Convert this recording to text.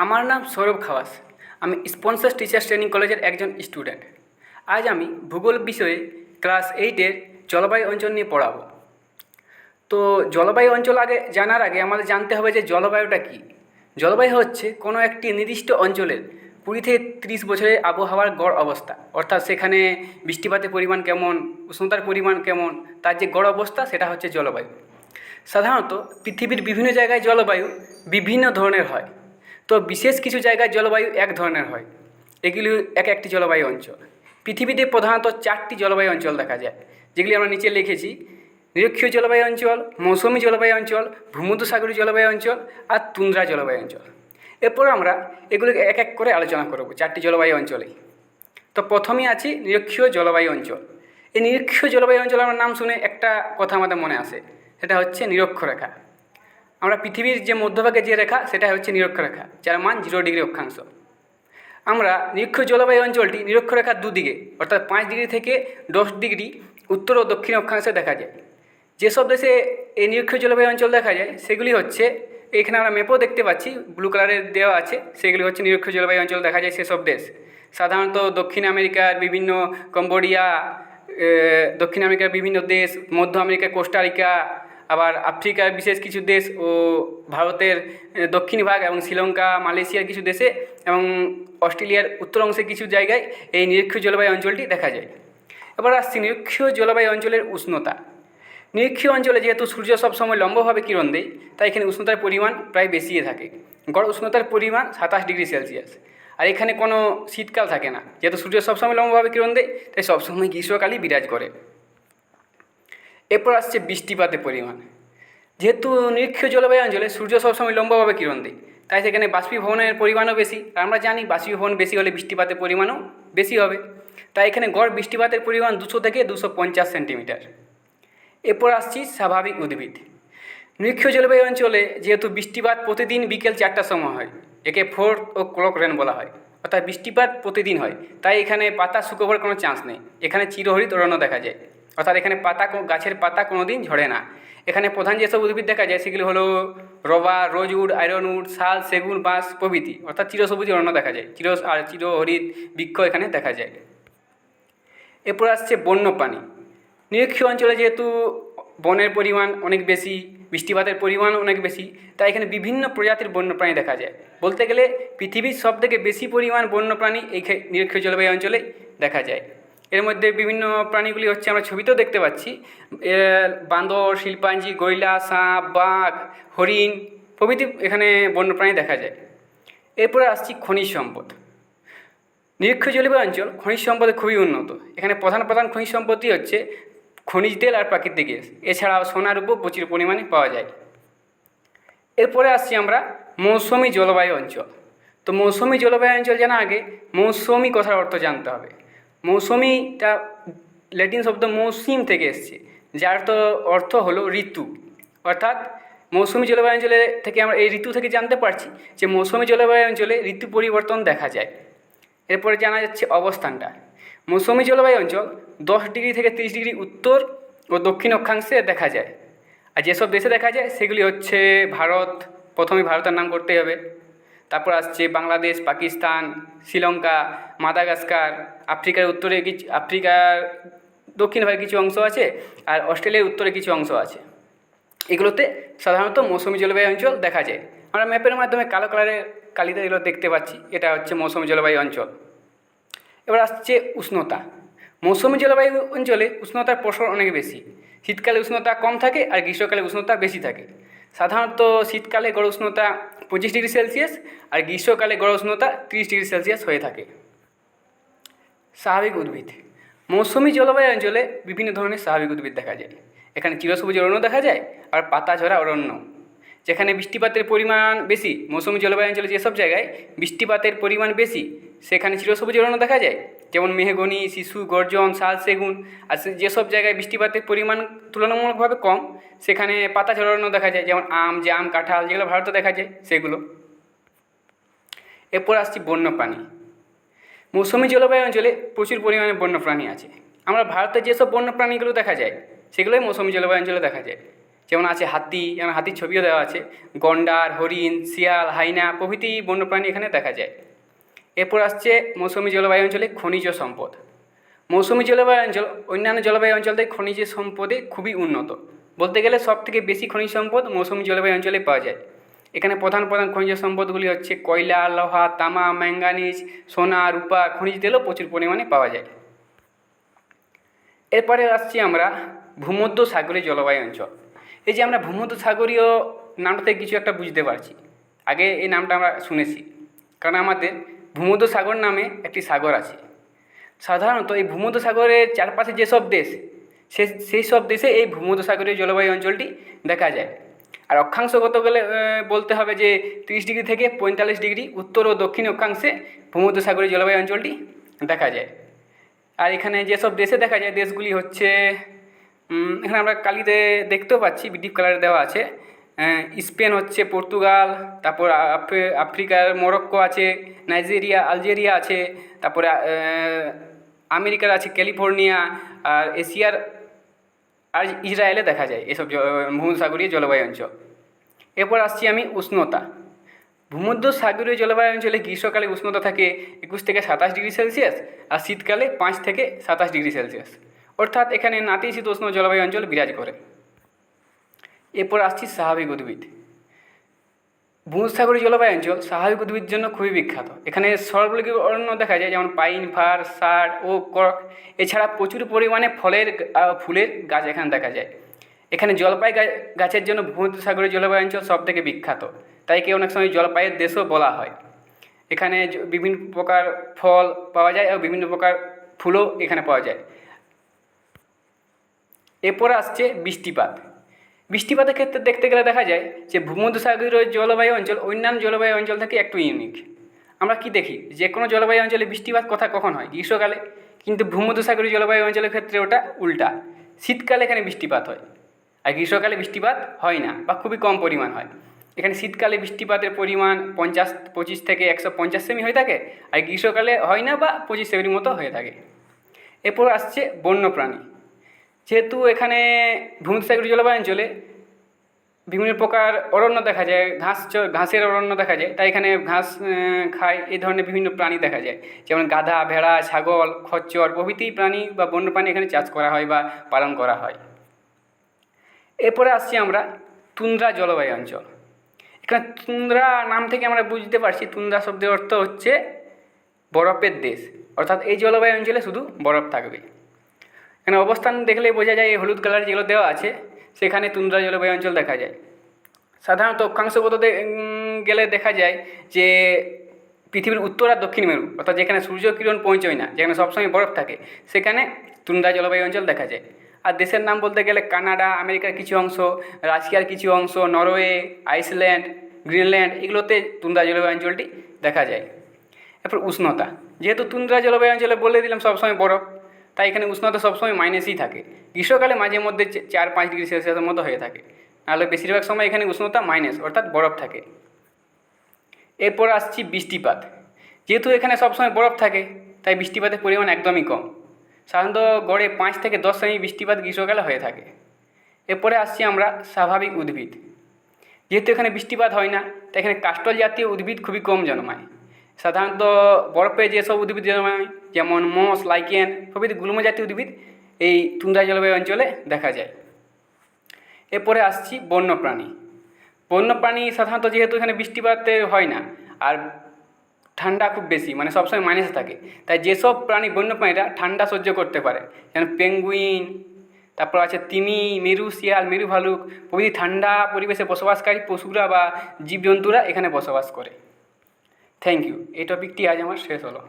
আমার নাম সৌরভ খাওয়াস। আমি স্পন্সর টিচার্স ট্রেনিং কলেজের একজন স্টুডেন্ট। আজ আমি ভূগোল বিষয়ে ক্লাস 8-এর জলবায়ু অঞ্চল নিয়ে পড়াবো। তো জলবায়ু অঞ্চল জানার আগে আমাদের জানতে হবে যে জলবায়ুটা কী। জলবায়ু হচ্ছে কোনো একটি নির্দিষ্ট অঞ্চলের 20 থেকে 30 বছরের আবহাওয়ার গড় অবস্থা, অর্থাৎ সেখানে বৃষ্টিপাতের পরিমাণ কেমন, উষ্ণতার পরিমাণ কেমন, তার যে গড় অবস্থা সেটা হচ্ছে জলবায়ু। সাধারণত পৃথিবীর বিভিন্ন জায়গায় জলবায়ু বিভিন্ন ধরনের হয়। তো বিশেষ কিছু জায়গায় জলবায়ু এক ধরনের হয়। এগুলি এক একটি জলবায়ু অঞ্চল। পৃথিবীতে প্রধানত 4টি জলবায়ু অঞ্চল দেখা যায়, যেগুলি আমরা নিচে লিখেছি: নিরক্ষীয় জলবায়ু অঞ্চল, মৌসুমী জলবায়ু অঞ্চল, ভূমধ্যসাগরীয় জলবায়ু অঞ্চল আর তুন্দ্রা জলবায়ু অঞ্চল। এরপর আমরা এগুলোকে এক এক করে আলোচনা করব 4টি জলবায়ু অঞ্চলেই। তো প্রথমেই আছে নিরক্ষীয় জলবায়ু অঞ্চল। এই নিরক্ষীয় জলবায়ু অঞ্চল আমার নাম শুনে একটা কথা আমাদের মনে আসে, সেটা হচ্ছে নিরক্ষরেখা। আমরা পৃথিবীর যে মধ্যভাগে যে রেখা সেটা হচ্ছে নিরক্ষরেখা, যার মান 0 ডিগ্রি অক্ষাংশ। আমরা নিরক্ষীয় জলবায়ু অঞ্চলটি নিরক্ষরেখার দুদিকে অর্থাৎ 5 ডিগ্রি থেকে 10 ডিগ্রি উত্তর ও দক্ষিণ অক্ষাংশে দেখা যায়। যেসব দেশে এই নিরক্ষীয় জলবায়ু অঞ্চল দেখা যায় সেগুলি হচ্ছে, এখানে আমরা ম্যাপও দেখতে পাচ্ছি, ব্লু কালারের দেওয়া আছে, সেগুলি হচ্ছে নিরক্ষীয় জলবায়ু অঞ্চল দেখা যায় সেসব দেশ। সাধারণত দক্ষিণ আমেরিকার বিভিন্ন কম্বোডিয়া, দক্ষিণ আমেরিকার বিভিন্ন দেশ, মধ্য আমেরিকার কোস্টারিকা, আবার আফ্রিকার বিশেষ কিছু দেশ ও ভারতের দক্ষিণ ভাগ এবং শ্রীলঙ্কা, মালয়েশিয়ার কিছু দেশে এবং অস্ট্রেলিয়ার উত্তর অংশে কিছু জায়গায় এই নিরক্ষীয় জলবায়ু অঞ্চলটি দেখা যায়। এবার আসছি নিরক্ষীয় জলবায়ু অঞ্চলের উষ্ণতা। নিরক্ষীয় অঞ্চলে যেহেতু সূর্য সবসময় লম্বভাবে কিরণ দেয়, তাই এখানে উষ্ণতার পরিমাণ প্রায় বেশিই থাকে। গড় উষ্ণতার পরিমাণ 27 ডিগ্রি সেলসিয়াস। আর এখানে কোনো শীতকাল থাকে না, যেহেতু সূর্য সবসময় লম্বভাবে কিরণ দেয়, তাই সবসময় গ্রীষ্মকালই বিরাজ করে। এরপর আসছে বৃষ্টিপাতের পরিমাণ। যেহেতু নিরক্ষীয় জলবায়ু অঞ্চলে সূর্য সবসময় লম্বভাবে কিরণ দেয়, তাই সেখানে বাষ্পীভবনের পরিমাণও বেশি। আর আমরা জানি বাষ্পীভবন বেশি হলে বৃষ্টিপাতের পরিমাণও বেশি হবে। তাই এখানে গড় বৃষ্টিপাতের পরিমাণ 200 থেকে 250 সেন্টিমিটার। এরপর আসছি স্বাভাবিক উদ্ভিদ। নিরক্ষীয় জলবায়ু অঞ্চলে যেহেতু বৃষ্টিপাত প্রতিদিন বিকেল 4টার সময় হয়, একে ফোর্থ ও ক্লক রেন বলা হয়, অর্থাৎ বৃষ্টিপাত প্রতিদিন হয়, তাই এখানে পাতা শুকোবার কোনো চান্স নেই। এখানে চিরহরিত অরণ্য দেখা যায়, অর্থাৎ এখানে গাছের পাতা কোনো দিন ঝরে না। এখানে প্রধান যেসব উদ্ভিদ দেখা যায় সেগুলি হলো রবার, রোজউড, আয়রনউড, শাল, সেগুন, বাঁশ প্রভৃতি, অর্থাৎ চিরসবুজ অরণ্য দেখা যায়। চিরহরিত বৃক্ষ এখানে দেখা যায়। এরপর আসছে বন্যপ্রাণী। নিরক্ষীয় অঞ্চলে যেহেতু বনের পরিমাণ অনেক বেশি, বৃষ্টিপাতের পরিমাণ অনেক বেশি, তাই এখানে বিভিন্ন প্রজাতির বন্যপ্রাণী দেখা যায়। বলতে গেলে পৃথিবীর সবথেকে বেশি পরিমাণ বন্যপ্রাণী এই নিরক্ষীয় জলবায়ু অঞ্চলে দেখা যায়। এর মধ্যে বিভিন্ন প্রাণীগুলি হচ্ছে, আমরা ছবিতেও দেখতে পাচ্ছি, বাঁদর, শিল্পাঞ্জি, গরিলা, সাপ, বাঘ, হরিণ প্রভৃতি এখানে বন্যপ্রাণী দেখা যায়। এরপরে আসছি খনিজ সম্পদ। নিরক্ষীয় জলবায়ু অঞ্চল খনিজ সম্পদে খুবই উন্নত। এখানে প্রধান প্রধান খনিজ সম্পদই হচ্ছে খনিজ তেল আর প্রাকৃতিক গ্যাস। এছাড়াও সোনার উপর প্রচুর পরিমাণে পাওয়া যায়। এরপরে আসছি আমরা মৌসুমী জলবায়ু অঞ্চল। তো মৌসুমী জলবায়ু অঞ্চল জানার আগে মৌসুমী কথার অর্থ জানতে হবে। মৌসুমীটা ল্যাটিন শব্দ মৌসিম থেকে এসছে, যার অর্থ হলো ঋতু। অর্থাৎ মৌসুমী জলবায়ু অঞ্চলে থেকে আমরা এই ঋতু থেকে জানতে পারছি যে মৌসুমী জলবায়ু অঞ্চলে ঋতু পরিবর্তন দেখা যায়। এরপরে জানা যাচ্ছে অবস্থানটা। মৌসুমী জলবায়ু অঞ্চল 10 ডিগ্রি থেকে 30 ডিগ্রি উত্তর ও দক্ষিণ অক্ষাংশে দেখা যায়। আর যেসব দেশে দেখা যায় সেগুলি হচ্ছে ভারত, প্রথমে ভারতের নাম করতে হবে, তারপর আসছে বাংলাদেশ, পাকিস্তান, শ্রীলঙ্কা, মাদাগাস্কার, আফ্রিকার দক্ষিণ ভাগে কিছু অংশ আছে, আর অস্ট্রেলিয়ার উত্তরে কিছু অংশ আছে। এগুলোতে সাধারণত মৌসুমী জলবায়ু অঞ্চল দেখা যায়। আমরা ম্যাপের মাধ্যমে কালো কালারের কালিতে এগুলো দেখতে পাচ্ছি, এটা হচ্ছে মৌসুমী জলবায়ু অঞ্চল। এবার আসছে উষ্ণতা। মৌসুমী জলবায়ু অঞ্চলে উষ্ণতার প্রসার অনেক বেশি। শীতকালে উষ্ণতা কম থাকে আর গ্রীষ্মকালে উষ্ণতা বেশি থাকে। সাধারণত শীতকালে গড় উষ্ণতা 25 ডিগ্রি সেলসিয়াস আর গ্রীষ্মকালে গড় উষ্ণতা 30 ডিগ্রি সেলসিয়াস হয়ে থাকে। স্বাভাবিক উদ্ভিদ। মৌসুমী জলবায়ু অঞ্চলে বিভিন্ন ধরনের স্বাভাবিক উদ্ভিদ দেখা যায়। এখানে চিরসবুজ অরণ্য দেখা যায় আর পাতা ঝরা অরণ্য। যেখানে বৃষ্টিপাতের পরিমাণ বেশি, মৌসুমী জলবায়ু অঞ্চলে যেসব জায়গায় বৃষ্টিপাতের পরিমাণ বেশি সেখানে চিরসবুজ অরণ্য দেখা যায়, যেমন মেহগনি, শিশু, গর্জন, শাল, সেগুন। আর যেসব জায়গায় বৃষ্টিপাতের পরিমাণ তুলনামূলকভাবে কম সেখানে পাতা ঝরা অরণ্য দেখা যায়, যেমন আম, জাম, কাঁঠাল, যেগুলো ভারতে দেখা যায় সেগুলো। এরপর আসছি বন্যপ্রাণী। মৌসুমী জলবায়ু অঞ্চলে প্রচুর পরিমাণে বন্যপ্রাণী আছে। আমরা ভারতে যেসব বন্যপ্রাণীগুলো দেখা যায় সেগুলোই মৌসুমী জলবায়ু অঞ্চলে দেখা যায়, যেমন আছে হাতি, যেমন হাতির ছবিও দেওয়া আছে, গন্ডার, হরিণ, শিয়াল, হাইনা প্রভৃতি বন্যপ্রাণী এখানে দেখা যায়। এরপর আসছে মৌসুমী জলবায়ু অঞ্চলে খনিজ সম্পদ। মৌসুমী জলবায়ু অঞ্চল অন্যান্য জলবায়ু অঞ্চল থেকে খনিজ সম্পদে খুবই উন্নত। বলতে গেলে সবথেকে বেশি খনিজ সম্পদ মৌসুমী জলবায়ু অঞ্চলে পাওয়া যায়। এখানে প্রধান প্রধান খনিজ সম্পদগুলি হচ্ছে কয়লা, লোহা, তামা, ম্যাঙ্গানিজ, সোনা, রূপা, খনিজ তেলও প্রচুর পরিমাণে পাওয়া যায়। এরপরে আসছি আমরা ভূমধ্যসাগরীয় জলবায়ু অঞ্চল। এই যে আমরা ভূমধ্যসাগরীয় নামটা থেকে কিছু একটা বুঝতে পারছি, আগে এই নামটা আমরা শুনেছি, কারণ আমাদের ভূমধ্যসাগর নামে একটি সাগর আছে। সাধারণত এই ভূমধ্যসাগরের চারপাশে যেসব দেশ, সেই সব দেশে এই ভূমধ্যসাগরীয় জলবায়ু অঞ্চলটি দেখা যায়। আর অক্ষাংশগত গেলে বলতে হবে যে 30 ডিগ্রি থেকে 45 ডিগ্রি উত্তর ও দক্ষিণ অক্ষাংশে ভূমধ্যসাগরীয় জলবায়ু অঞ্চলটি দেখা যায়। আর এখানে যেসব দেশে দেখা যায় দেশগুলি হচ্ছে, এখানে আমরা কালিতে দেখতেও পাচ্ছি, ডিপ কালারে দেওয়া আছে। স্পেন হচ্ছে, পর্তুগাল, তারপর আফ্রিকার মরক্কো আছে, নাইজেরিয়া, আলজেরিয়া আছে, তারপরে আমেরিকার আছে ক্যালিফোর্নিয়া, আর এশিয়ার আর ইসরায়েলে দেখা যায় এসব ভূমধ্যসাগরীয় জলবায়ু অঞ্চল। এরপর আসছি আমি উষ্ণতা। ভূমধ্যসাগরীয় জলবায়ু অঞ্চলে গ্রীষ্মকালে উষ্ণতা থাকে 21 থেকে 27 ডিগ্রি সেলসিয়াস, আর শীতকালে 5 থেকে 27 ডিগ্রি সেলসিয়াস, অর্থাৎ এখানে নাতিশীতোষ্ণ জলবায়ু অঞ্চল বিরাজ করে। এরপর আসছি স্বাভাবিক উদ্ভিদ। ভূমধ্যসাগরীয় জলবায়ু অঞ্চল স্বাভাবিক উদ্ভিদের জন্য খুবই বিখ্যাত। এখানে সর্বলিঙ্গ অরণ্য দেখা যায়, যেমন পাইন, ফার, শার্ট ও করক। এছাড়া প্রচুর পরিমাণে ফুলের গাছ এখানে দেখা যায়। এখানে জলপাই গাছের জন্য ভূমধ্যসাগরীয় জলবায়ু অঞ্চল সবথেকে বিখ্যাত, তাই কি অনেক সময় জলপাইয়ের দেশও বলা হয়। এখানে বিভিন্ন প্রকার ফল পাওয়া যায় এবং বিভিন্ন প্রকার ফুলও এখানে পাওয়া যায়। এরপর আসছে বৃষ্টিপাত। বৃষ্টিপাতের ক্ষেত্রে দেখতে গেলে দেখা যায় যে ভূমধ্যসাগরীয় জলবায়ু অঞ্চল অন্যান্য জলবায়ু অঞ্চল থেকে একটু ইউনিক। আমরা কি দেখি, যে কোনো জলবায়ু অঞ্চলে বৃষ্টিপাত কখন হয়? গ্রীষ্মকালে। কিন্তু ভূমধ্যসাগরীয় জলবায়ু অঞ্চলের ক্ষেত্রে ওটা উল্টা, শীতকালে এখানে বৃষ্টিপাত হয়, আর গ্রীষ্মকালে বৃষ্টিপাত হয় না বা খুবই কম পরিমাণ হয়। এখানে শীতকালে বৃষ্টিপাতের পরিমাণ 25 থেকে 150 সেমি হয়ে থাকে, আর গ্রীষ্মকালে হয় না বা 25 সেমির মতো হয়ে থাকে। এরপর আসছে বন্যপ্রাণী। যেহেতু এখানে ভূমধ্যসাগরীয় জলবায়ু অঞ্চলে বিভিন্ন প্রকার অরণ্য দেখা যায়, ঘাসের অরণ্য দেখা যায়, তাই এখানে ঘাস খায় এই ধরনের বিভিন্ন প্রাণী দেখা যায়, যেমন গাধা, ভেড়া, ছাগল, খচ্চর প্রভৃতি প্রাণী বা বন্যপ্রাণী এখানে চাষ করা হয় বা পালন করা হয়। এরপরে আসছি আমরা তুন্দ্রা জলবায়ু অঞ্চল। এখানে তুন্দ্রা নাম থেকে আমরা বুঝতে পারছি, তুন্দ্রা শব্দের অর্থ হচ্ছে বরফের দেশ, অর্থাৎ এই জলবায়ু অঞ্চলে শুধু বরফ থাকবে। এখানে অবস্থান দেখলেই বোঝা যায়, এই হলুদ কালার যেগুলো দেওয়া আছে সেখানে তুন্দ্রা জলবায়ু অঞ্চল দেখা যায়। সাধারণত অক্ষাংশগত গেলে দেখা যায় যে পৃথিবীর উত্তর আর দক্ষিণ মেরু, অর্থাৎ যেখানে সূর্যকিরণ পৌঁছয় না, যেখানে সবসময় বরফ থাকে, সেখানে তুন্দ্রা জলবায়ু অঞ্চল দেখা যায়। আর দেশের নাম বলতে গেলে কানাডা, আমেরিকার কিছু অংশ, রাশিয়ার কিছু অংশ, নরওয়ে, আইসল্যান্ড, গ্রিনল্যান্ড, এগুলোতে তুন্দ্রা জলবায়ু অঞ্চলটি দেখা যায়। এরপর উষ্ণতা। যেহেতু তুন্দ্রা জলবায়ু অঞ্চলে বলে দিলাম সবসময় বরফ, তাই এখানে উষ্ণতা সবসময় মাইনাসই থাকে। গ্রীষ্মকালে মাঝে মধ্যে 4-5 ডিগ্রি সেলসিয়াসের মতো হয়ে থাকে, নাহলে বেশিরভাগ সময় এখানে উষ্ণতা মাইনাস, অর্থাৎ বরফ থাকে। এরপর আসছি বৃষ্টিপাত। যেহেতু এখানে সবসময় বরফ থাকে, তাই বৃষ্টিপাতের পরিমাণ একদমই কম। সাধারণত গড়ে 5 থেকে 10 সেমি বৃষ্টিপাত গ্রীষ্মকালে হয়ে থাকে। এরপরে আসছি আমরা স্বাভাবিক উদ্ভিদ। যেহেতু এখানে বৃষ্টিপাত হয় না, তাই এখানে কাস্টল জাতীয় উদ্ভিদ খুবই কম জন্মায়। সাধারণত বরফে যেসব উদ্ভিদ জন্মায়, যেমন মস, লাইকেন প্রভৃতি গুল্ম জাতীয় উদ্ভিদ এই তুন্দ্রা জলবায়ু অঞ্চলে দেখা যায়। এরপরে আসছি বন্যপ্রাণী। বন্যপ্রাণী সাধারণত যেহেতু এখানে বৃষ্টিপাতে হয় না, আর ঠান্ডা খুব বেশি, মানে সবসময় মাইনাসে থাকে, তাই যেসব প্রাণী বন্যপ্রাণীরা ঠান্ডা সহ্য করতে পারে, যেমন পেঙ্গুইন, তারপর আছে তিমি, মেরু শিয়াল, মেরু ভালুক প্রভৃতি ঠান্ডা পরিবেশে বসবাসকারী পশুরা বা জীবজন্তুরা এখানে বসবাস করে। Thank you. এই টপিকটি আজ আমার শেষ হলো।